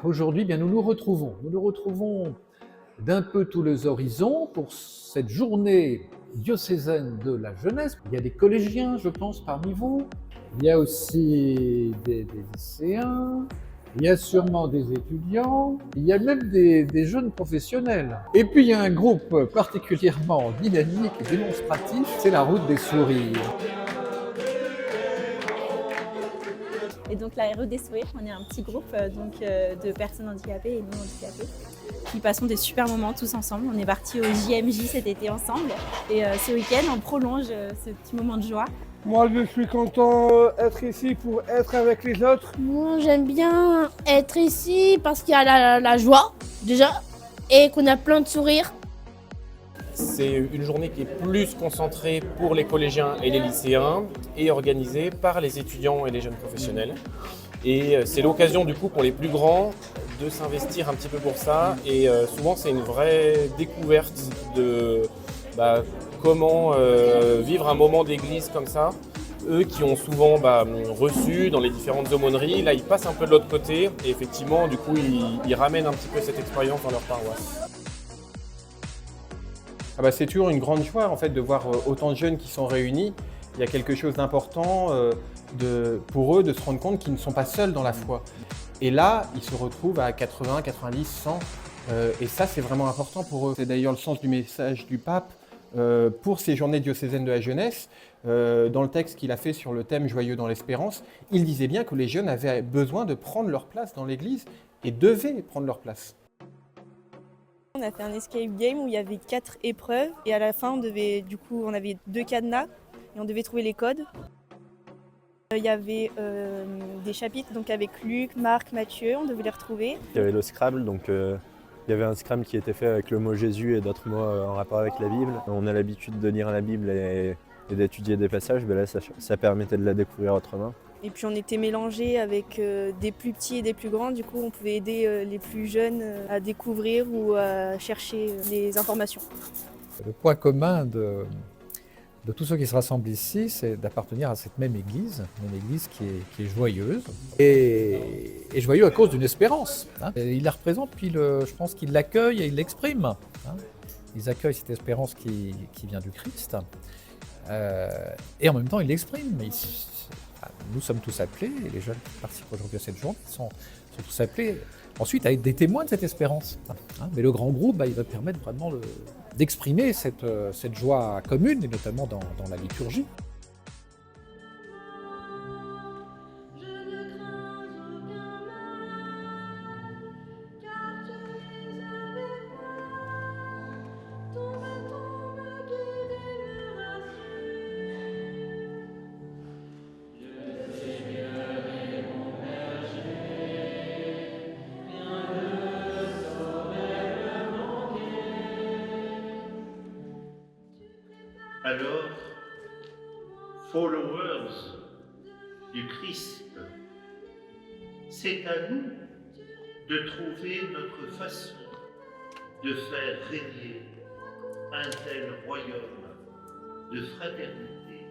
aujourd'hui, bien, nous nous retrouvons. Nous nous retrouvons d'un peu tous les horizons pour cette journée diocésaine de la jeunesse. Il y a des collégiens, je pense, parmi vous. Il y a aussi des lycéens. Il y a sûrement des étudiants. Il y a même des jeunes professionnels. Et puis il y a un groupe particulièrement dynamique et démonstratif, c'est la route des sourires. Et donc la Route des Sourires, on est un petit groupe de personnes handicapées et non handicapées qui passons des super moments tous ensemble. On est partis au JMJ cet été ensemble et ce week-end on prolonge ce petit moment de joie. Moi, je suis content d'être ici pour être avec les autres. Moi, j'aime bien être ici parce qu'il y a la joie, déjà, et qu'on a plein de sourires. C'est une journée qui est plus concentrée pour les collégiens et les lycéens et organisée par les étudiants et les jeunes professionnels. Et c'est l'occasion du coup pour les plus grands de s'investir un petit peu pour ça. Et souvent c'est une vraie découverte de comment vivre un moment d'église comme ça. Eux qui ont souvent reçu dans les différentes aumôneries, là ils passent un peu de l'autre côté et effectivement du coup ils ramènent un petit peu cette expérience dans leur paroisse. C'est toujours une grande joie en fait, de voir autant de jeunes qui sont réunis. Il y a quelque chose d'important pour eux de se rendre compte qu'ils ne sont pas seuls dans la foi. Et là, ils se retrouvent à 80, 90, 100. Et ça, c'est vraiment important pour eux. C'est d'ailleurs le sens du message du pape pour ces journées diocésaines de la jeunesse. Dans le texte qu'il a fait sur le thème « Joyeux dans l'espérance », il disait bien que les jeunes avaient besoin de prendre leur place dans l'Église et devaient prendre leur place. On a fait un escape game où il y avait 4 épreuves et à la fin on avait 2 cadenas et on devait trouver les codes. Il y avait des chapitres donc avec Luc, Marc, Matthieu, on devait les retrouver. Il y avait le Scrabble, donc il y avait un Scrabble qui était fait avec le mot Jésus et d'autres mots en rapport avec la Bible. On a l'habitude de lire la Bible et d'étudier des passages, mais là ça permettait de la découvrir autrement. Et puis on était mélangés avec des plus petits et des plus grands, du coup on pouvait aider les plus jeunes à découvrir ou à chercher des informations. Le point commun de tous ceux qui se rassemblent ici, c'est d'appartenir à cette même église qui est joyeuse, et joyeuse à cause d'une espérance. Et il la représente, puis je pense qu'il l'accueille et il l'exprime. Ils accueillent cette espérance qui vient du Christ, et en même temps ils l'expriment. Nous sommes tous appelés, et les jeunes qui participent aujourd'hui à cette journée sont tous appelés ensuite à être des témoins de cette espérance. Mais le grand groupe, il va permettre vraiment d'exprimer cette joie commune, et notamment dans la liturgie. Alors, followers du Christ, c'est à nous de trouver notre façon de faire régner un tel royaume de fraternité.